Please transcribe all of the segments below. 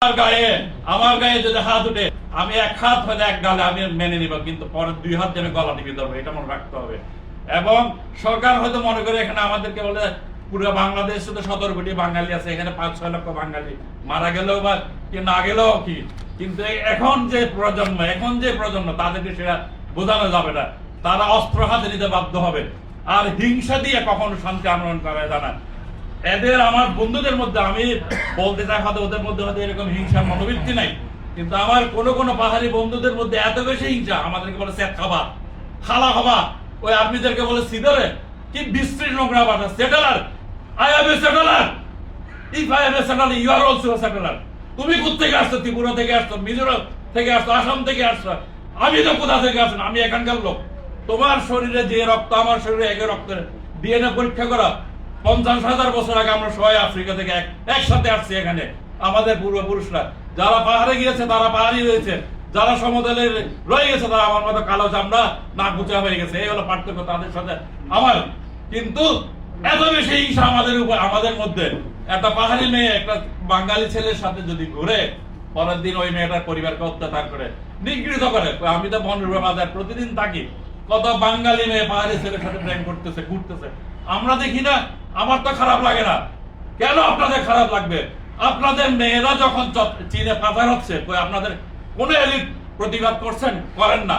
আমার গায়ে যদি হাত উঠে আমি এক হাত হলে এক গালে আমি মেনে নিব, কিন্তু পরে দুই হাত আমি গলা টিপে ধরবো, এটা মনে রাখতে হবে। এবং সরকার হয়তো মনে করে এখানে আমাদেরকে বলে পুরো বাংলাদেশে তো 17 কোটি বাঙালি আছে, এখানে 5-6 লক্ষ বাঙালি মারা গেলেও বা কি না গেলেও কি, কিন্তু এখন যে প্রজন্ম তাদেরকে সেটা বোঝানো যাবে না, তারা অস্ত্র হাতে নিতে বাধ্য হবে। আর হিংসা দিয়ে কখনো শান্তি আন্দোলন করা যায় না। এদের আমার বন্ধুদের মধ্যে আমি বলতে চাই হয়তো ওদের মধ্যে হয়তো এরকম হিংসার মনোবৃত্তি নাই, কিন্তু আমার কোন পাহাড়ি বন্ধুদের মধ্যে এত বেশি হিংসা, আমাদেরকে বলে সেট খাবা, খালা খাবা, ওই আর্মিদেরকে বলে সিদরে কি বিশ্রী নোংরা বাটা settler. I am a settler, if I am a settler you are also a settler. তুমি কোথা থেকে আসছো? ত্রিপুরা থেকে আসছো, মিজোরাম থেকে আসছো, আসাম থেকে আসছো, আমি তো কোথা থেকে আসছো? আমি এখানকার লোক। তোমার শরীরে যে রক্ত আমার শরীরে একই রক্তের, ডিএনএ পরীক্ষা করা। 50,000 বছর আগে আমরা সবাই আফ্রিকা থেকে একসাথে আসছি এখানে। আমাদের পূর্বপুরুষরা যারা পাহাড়ে গিয়েছে তারা পাহাড়ি রয়েছে, যারা সমতলে রয়ে গেছে তারা আমার মতো কালো চামড়া না গুচা হয়ে গেছে। এই হলো পার্থক্য তাদের সাথে আমার। কিন্তু এত বেশি হিংসা আমাদের উপর, আমাদের মধ্যে। একটা পাহাড়ি মেয়ে একটা বাঙালি ছেলের সাথে যদি ঘুরে, পরের দিন ওই মেয়েটার পরিবারকে অত্যাচার করে, নিগৃহীত করে। আমি তো বনরূপা বাজার প্রতিদিন থাকি, কত বাঙালি মেয়ে পাহাড়ি ছেলের সাথে প্রেম করতেছে, ঘুরতেছে, আমরা দেখি না? আমার তো খারাপ লাগে না। কেন আপনাদের খারাপ লাগবে? আপনাদের মেয়েরা যখন চীনে পাচার হচ্ছে, আপনাদের কোন এলিট প্রতিবাদ করছেন? করেন না।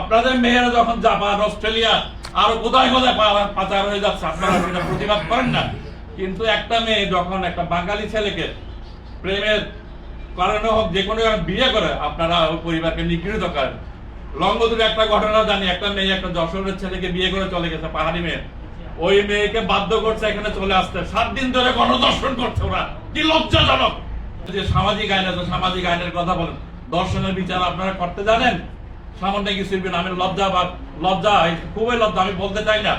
আপনাদের মেয়েরা যখন জাপান, অস্ট্রেলিয়া আরো কোথায় কোথায় পাচার হয়ে যাচ্ছে, আপনারা সেটা প্রতিবাদ করেন না। কিন্তু একটা মেয়ে যখন একটা বাঙালি ছেলেকে প্রেমের কারণে হোক যে কোনো বিয়ে করে, আপনারা ওই পরিবারকে নিগৃহীত করেন। লঙ্গদুরে একটা ঘটনা জানি, একটা মেয়ে একটা যশোরের ছেলেকে বিয়ে করে চলে গেছে, পাহাড়ি মেয়ে। ওই মেয়েকে বাধ্য করছে এখানে চলে আসতে, 7 দিন ধরে গণদর্শন করছে ওরা। কি লজ্জাজনক! যে সামাজিক আইন আছে, সামাজিক আইনের কথা বলেন, দর্শনের বিচার আপনারা করতে জানেন? সামান্য কিছু আমি লজ্জা খুবই লজ্জা, আমি বলতে চাই না,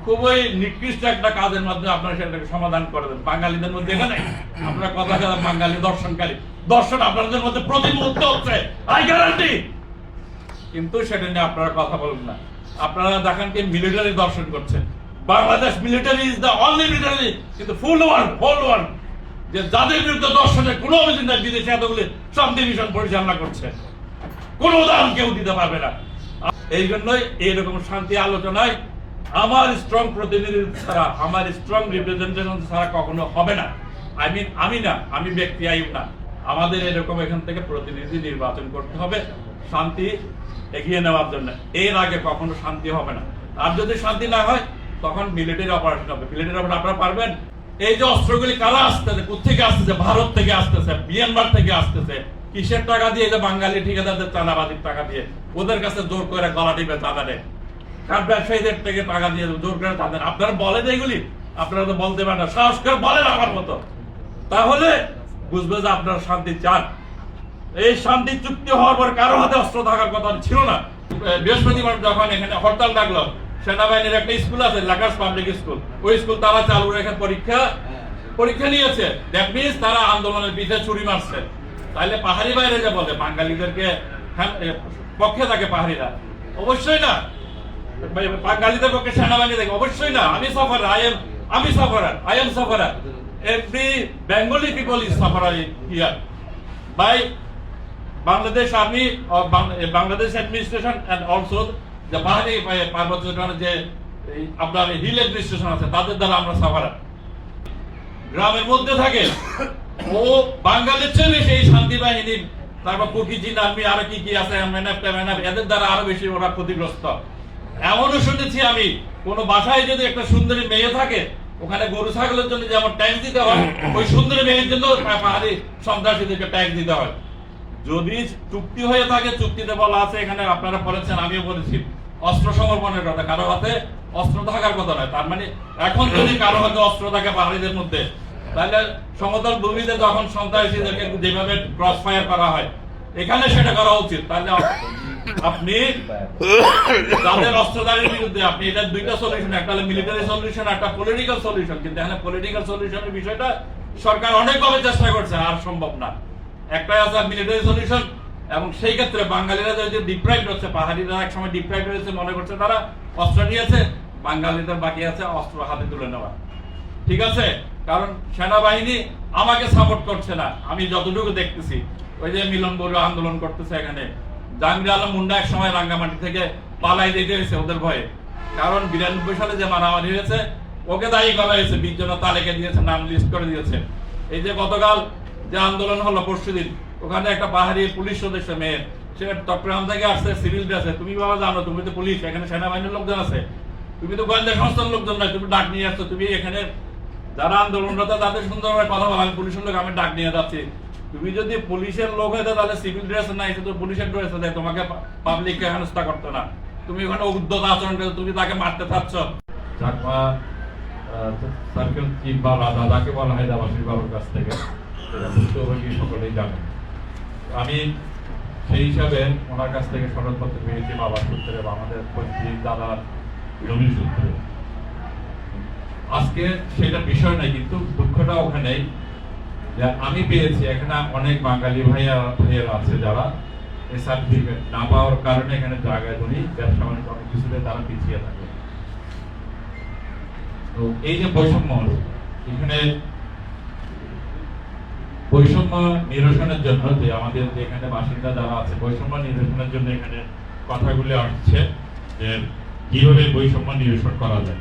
খুবই নিকৃষ্ট একটা কাজের মাধ্যমে আপনারা সেটাকে সমাধান করে দেন। বাঙালিদের মধ্যে এখানে আপনারা কথা বাঙালি দর্শনকারী, দর্শন আপনাদের মধ্যে প্রতি মুহূর্তে হচ্ছে, আই গ্যারান্টি। কিন্তু সেটা নিয়ে আপনারা কথা বলেন না। আপনারা দেখেন কি মিলিটারি দর্শন করছেন। Bangladesh military is the only military কিন্তু ফুল ওয়ার্ল্ড যে যাদের বিরুদ্ধে দর্শনের কোনো অভিযোগ নাই, বিদেশে এতগুলি শান্তি মিশন পরিচালনা করছে, কোনো উদাহরণ কেউ দিতে পারবে না। এই জন্যই এইরকম শান্তি আলোচনায় আমার স্ট্রং প্রতিনিধি ছাড়া, আমার স্ট্রং রিপ্রেজেন্টেশন ছাড়া কখনো হবে না। আমি ব্যক্তি আইব না। আমাদের এরকম এখান থেকে প্রতিনিধি নির্বাচন করতে হবে শান্তি এগিয়ে নেওয়ার জন্য। এর আগে কখনো শান্তি হবে না। আর যদি শান্তি না হয় তখন মিলিটারি অপারেশন হবে। মিলিটারি অপারেশন আপনারা পারবেন? এই যে অস্ত্রগুলি কারা আসতেছে, কোথেকে আসতেছে? ভারত থেকে আসতেছে, মিয়ানমার থেকে আসতেছে। কিসের টাকা দিয়ে? যে বাঙালি ঠিকাদারদের চাঁদাবাজির টাকা দিয়ে, ওদের কাছে জোর করে গলা টিপে চাঁদা নেয়। কার ব্যবসায়ীদের থেকে টাকা দিয়ে জোর করে চাঁদা। আপনারা বলেন এইগুলি? আপনারা তো বলতে পারেন না, সাহস করে বলেন আমার মতো। তাহলে বুঝবে যে আপনারা শান্তি চান। এই শান্তি চুক্তি হওয়ার পর কারো হাতে অস্ত্র থাকার কথা ছিল না। বৃহস্পতিবার যখন এখানে হরতাল ডাকলো, সেনাবাহিনীর একটা স্কুল আছে, লাকার্স পাবলিক স্কুল, ওই স্কুল তারা চালু রেখে পরীক্ষা নিয়েছে। দ্যাট মিনস তারা আন্দোলনের পিঠে ছুরি মারছে। তাহলে পাহাড়ি বাইরে যে বলে বাঙালিদেরকে পক্ষে থাকে পাহাড়িরা, অবশ্যই না। বাঙালিদের পক্ষে সেনাবাহিনী থাকে, অবশ্যই না। আমি sufferer. Every Bengali people is sufferer here by Bangladesh Army or Bangladesh Administration and also the পাহাড়ি পার্বত্য যে আপনার হিল অ্যাডমিনিস্ট্রেশন আছে, তাদের দ্বারা আমরা সাফারার। গ্রামের মধ্যে থাকে ও বাঙালির চেয়ে বেশি এই শান্তি বাহিনী, তারপর কুকিজিন আর্মি আরো কি আছে, এদের দ্বারা আরো বেশি ওরা ক্ষতিগ্রস্ত। এমনও শুনেছি আমি, কোন বাসায় যদি একটা সুন্দরী মেয়ে থাকে, ওখানে গরু ছাগলের জন্য যেমন ট্যাক্স দিতে হয়, ওই সুন্দরী মেয়ের জন্য পাহাড়ি সন্ত্রাসীদেরকে ট্যাক্স দিতে হয়। যদি চুক্তি হয়ে থাকে, চুক্তিতে বলা আছে, এখানে আপনারা বলেছেন, আমিও বলেছি, অস্ত্র সমর্পণের কথা, কারো হাতে অস্ত্র থাকার কথা নয়। তার মানে এখন যদি কারো হাতে অস্ত্র থাকে পাহাড়িদের মধ্যে, তাহলে সমতল ভূমিতে যখন সন্ত্রাসীদেরকে যেভাবে ক্রস ফায়ার করা হয়, এখানে সেটা করা উচিত। তাহলে আপনি যাদের অস্ত্রধারীর বিরুদ্ধে, আপনি এটা দুইটা সলিউশন, একটা হলো মিলিটারি সলিউশন, একটা পলিটিক্যাল সলিউশন। কিন্তু এখানে পলিটিক্যাল সলিউশনের বিষয়টা সরকার অনেকভাবে চেষ্টা করছে, আর সম্ভব না। একটাই আছে মিলিটারি সলিউশন, এবং সেই ক্ষেত্রে বাঙালিরা যে ডিপ্রাইভড হচ্ছে, পাহাড়িরা এক সময় ডিপ্রাইভড হয়েছে, মনে করছে তারা অস্ত্র নিয়েছে, বাঙালিদের বাকি আছে অস্ত্র হাতে তুলে নেওয়া। ঠিক আছে? কারণ সেনাবাহিনী আমাকে সাপোর্ট করছে না, আমি যতটুকু দেখতেছি। ওই যে মিলন বড়ুয়া আন্দোলন করতেছে এখানে, জাহাঙ্গীর আলম মুন্ডা এক সময় রাঙ্গামাটি থেকে পালাই দিতে হয়েছে ওদের ভয়ে, কারণ 92 সালে যে মারামারি হয়েছে ওকে দায়ী করা হয়েছে, 20 জন তালিকা দিয়েছে, নাম লিস্ট করে দিয়েছে। এই যে গতকাল যে আন্দোলন হলো পরশুদিন, ওখানে একটা পাহাড়ি পুলিশ সদস্য মেয়ে, সে চট্টগ্রাম থেকে আসছে সিভিল ড্রেসে। তুমি বাবা জানো, তুমি তো পুলিশ, এখানে সেনাবাহিনীর লোকজন আছে, তুমি তো গোয়েন্দা সংস্থার লোকজন নয়, তুমি ডাক নিয়ে আসছো। তুমি এখানে যারা আন্দোলনরত তাদের সুন্দরভাবে কথা বলা, আমি পুলিশের লোক, আমি ডাক নিয়ে যাচ্ছি। তুমি যদি পুলিশের লোক হইতো তাহলে সিভিল ড্রেস নাই, শুধু পুলিশের ড্রেস দেয়, তোমাকে পাবলিককে হেনস্থা করতো না। তুমি ওখানে উদ্যোগ আচরণ করে তুমি তাকে মারতে চাচ্ছ। চাকমা সার্কেল চিফ বা রাজা যাকে বলা হয় দেবাশিস বাবুর কাছ থেকে, এটা ভুক্তভোগী সকলেই জানেন। আমি সেই হিসাবে ওনার কাছ থেকে সনদপত্র পেয়েছি বাবার সূত্রে বা আমাদের পৈতৃক দাদার জমির সূত্রে। আজকে সেটা বিষয় নাই, কিন্তু দুঃখটা ওখানেই যে আমি পেয়েছি, এখানে অনেক বাঙালি ভাইয়েরা আছে যারা এই সার্টিফিকেট না পাওয়ার কারণে এখানে জায়গায় ধরি ব্যবসা বাণিজ্য অনেক কিছুতে তারা পিছিয়ে থাকে। তো এই যে বৈষম্য, এখানে বৈষম্য নিরসনের জন্য যে আমাদের যে এখানে বাসিন্দা যারা আছে, বৈষম্য নিরসনের জন্য এখানে কথাগুলি আসছে যে কিভাবে বৈষম্য নিরসন করা যায়।